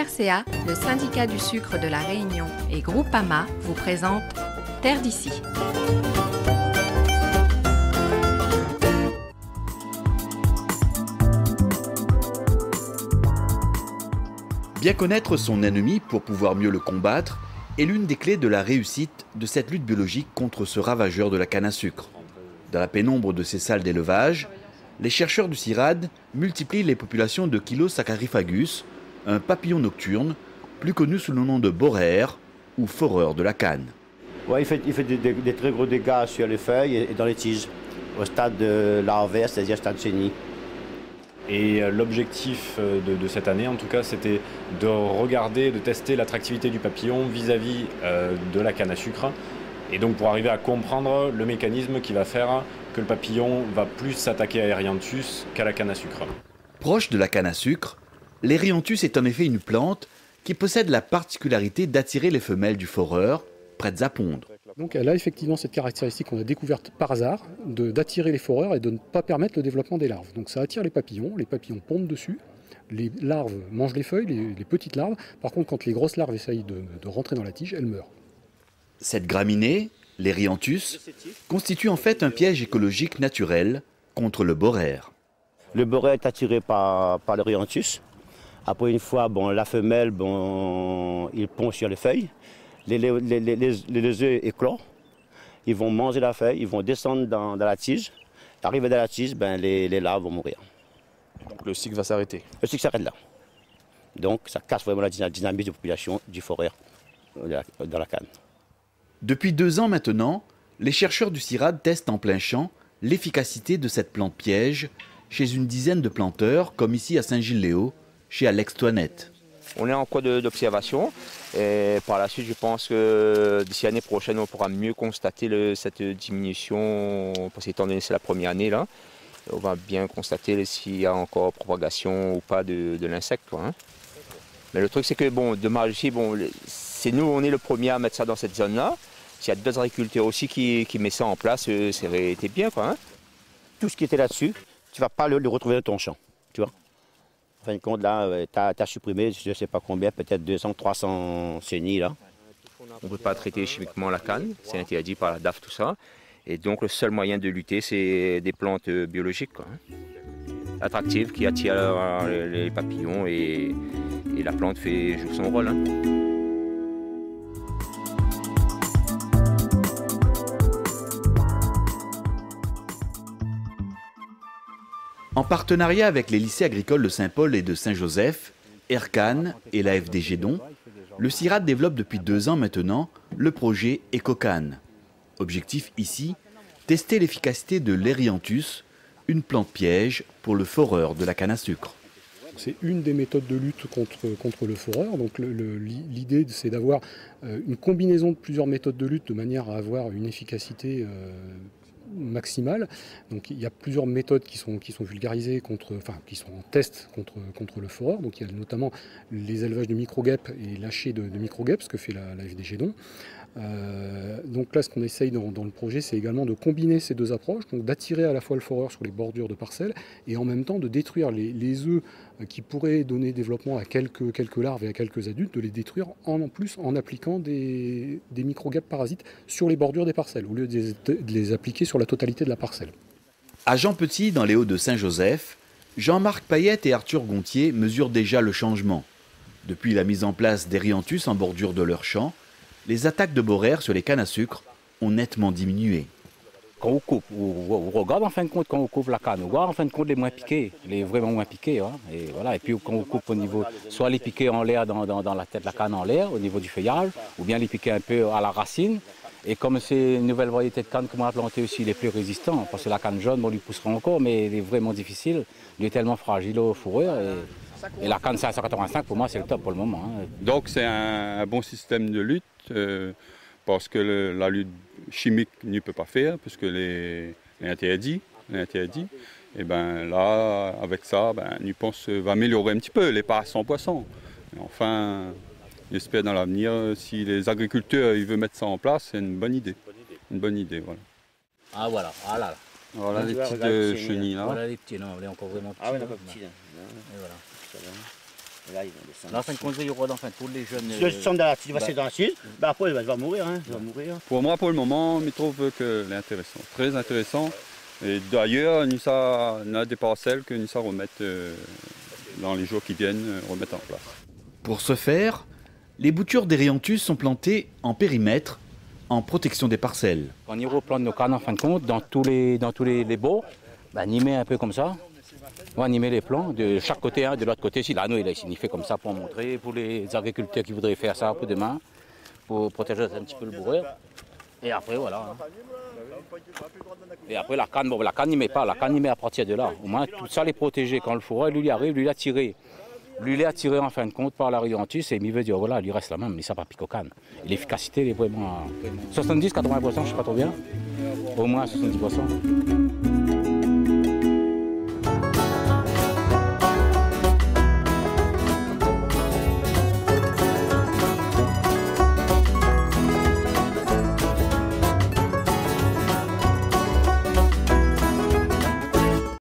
FRCA, le syndicat du sucre de la Réunion et Groupama vous présentent Terre d'ici. Bien connaître son ennemi pour pouvoir mieux le combattre est l'une des clés de la réussite de cette lutte biologique contre ce ravageur de la canne à sucre. Dans la pénombre de ces salles d'élevage, les chercheurs du CIRAD multiplient les populations de Chilosaccharyphagus, un papillon nocturne, plus connu sous le nom de boréère ou foreur de la canne. Ouais, il fait des très gros dégâts sur les feuilles et dans les tiges, au stade larvaire, c'est-à-dire stade chenille. Et l'objectif de cette année, en tout cas, c'était de regarder, de tester l'attractivité du papillon vis-à-vis de la canne à sucre. Et donc pour arriver à comprendre le mécanisme qui va faire que le papillon va plus s'attaquer à Erianthus qu'à la canne à sucre. Proche de la canne à sucre, l'Erianthus est en effet une plante qui possède la particularité d'attirer les femelles du foreur, prêtes à pondre. Donc elle a effectivement cette caractéristique qu'on a découverte par hasard, d'attirer les foreurs et de ne pas permettre le développement des larves. Donc ça attire les papillons pondent dessus, les larves mangent les feuilles, les petites larves. Par contre, quand les grosses larves essayent de rentrer dans la tige, elles meurent. Cette graminée, l'Erianthus, constitue en fait un piège écologique naturel contre le boréère. Le boréère est attiré par l'Erianthus. Après une fois, la femelle, il pond sur les feuilles. Les œufs éclorent, ils vont manger la feuille, ils vont descendre dans la tige. Arrivé dans la tige, les larves vont mourir. Donc le cycle va s'arrêter. Le cycle s'arrête là. Donc ça casse vraiment la dynamique de population du foreur dans la canne. Depuis 2 ans maintenant, les chercheurs du CIRAD testent en plein champ l'efficacité de cette plante piège chez une dizaine de planteurs, comme ici à Saint-Gilles-Léo, chez Alex Toinette. On est en cours d'observation et par la suite, je pense que d'ici l'année prochaine, on pourra mieux constater cette diminution, parce qu'étant donné que c'est la première année, là, on va bien constater s'il y a encore propagation ou pas de l'insecte. Mais le truc, c'est que dommage ici, c'est nous, on est le premier à mettre ça dans cette zone-là. S'il y a d'autres agriculteurs aussi qui mettent ça en place, ça aurait été bien. Tout ce qui était là-dessus, tu ne vas pas le retrouver dans ton champ, tu vois. En fin de compte, là, tu as supprimé, je ne sais pas combien, peut-être 200, 300 chenilles, là. On ne peut pas traiter chimiquement la canne, c'est interdit par la DAF, tout ça. Et donc, le seul moyen de lutter, c'est des plantes biologiques, attractives, qui attirent les papillons et la plante joue son rôle. En partenariat avec les lycées agricoles de Saint-Paul et de Saint-Joseph, ERCAN et la FDG Don, le CIRAD développe depuis 2 ans maintenant le projet EcoCanne. Objectif ici, tester l'efficacité de l'Erianthus, une plante piège pour le foreur de la canne à sucre. C'est une des méthodes de lutte contre le foreur. Donc l'idée, c'est d'avoir une combinaison de plusieurs méthodes de lutte de manière à avoir une efficacité maximale. Donc il y a plusieurs méthodes qui sont vulgarisées qui sont en test contre le foreur. Donc il y a notamment les élevages de micro-guêpes et lâcher de micro-guêpes, ce que fait la FDG Don. Donc là, ce qu'on essaye dans le projet, c'est également de combiner ces deux approches, donc d'attirer à la fois le foreur sur les bordures de parcelles et en même temps de détruire les œufs qui pourraient donner développement à quelques larves et à quelques adultes, de les détruire en plus en appliquant des micro-guêpes parasites sur les bordures des parcelles, au lieu de les appliquer sur la totalité de la parcelle. À Jean Petit, dans les Hauts de Saint-Joseph, Jean-Marc Payette et Arthur Gontier mesurent déjà le changement. Depuis la mise en place d'Erianthus en bordure de leur champ, les attaques de boréère sur les cannes à sucre ont nettement diminué. Quand on coupe, on regarde en fin de compte, quand on coupe la canne, on voit en fin de compte les moins piqués, les vraiment moins piqués. Et voilà. Et puis quand on coupe au niveau, soit les piqués en l'air dans la tête de la canne en l'air, au niveau du feuillage, ou bien les piqués un peu à la racine. Et comme c'est une nouvelle variété de canne qu'on a plantée aussi, il est plus résistant, parce que la canne jaune, on lui poussera encore, mais il est vraiment difficile. Il est tellement fragile au fourrure. Et la canne 585, pour moi, c'est le top pour le moment. Donc c'est un bon système de lutte, parce que la lutte chimique n'y peut pas faire, puisque les interdits. Et là, avec ça, nous pensons va améliorer un petit peu, les pas à 100%. Et enfin, j'espère dans l'avenir, si les agriculteurs ils veulent mettre ça en place, c'est une bonne idée. Une bonne idée, voilà. Ah voilà, ah là. Voilà les petites chenilles là. Voilà les petits, non, on est encore vraiment petits. Ah oui, on est pas petits. Et voilà. Là, ils vont descendre. Là, en fin de compte, il y aura tous les jeunes. Ceux qui sont dans la petite, dans le sud, bah après, il va mourir. Hein, il va mourir. Pour moi, pour le moment, je trouve que c'est intéressant, très intéressant. Et d'ailleurs, nous avons des parcelles que nous allons remettre dans les jours qui viennent, remettre en place. Pour ce faire, les boutures d'Erianthus sont plantées en périmètre, en protection des parcelles. On y replante nos cannes en fin de compte dans tous les baux, animer un peu comme ça. On va animer les plants de chaque côté, hein, de l'autre côté. Si l'anneau il est signifié comme ça pour montrer, pour les agriculteurs qui voudraient faire ça pour demain, pour protéger un petit peu le bourreur. Et après voilà. Hein. Et après la canne, bon, la canne n'y met pas, la canne n'y met à partir de là. Au moins tout ça les protéger. Quand le fourreur lui arrive, lui l'a tiré. Lui il est attiré en fin de compte par l'Erianthus et il veut dire voilà, il lui reste la même, mais ça va piquer aux cannes. L'efficacité est vraiment 70-80%, je ne sais pas trop bien. Au moins 70%.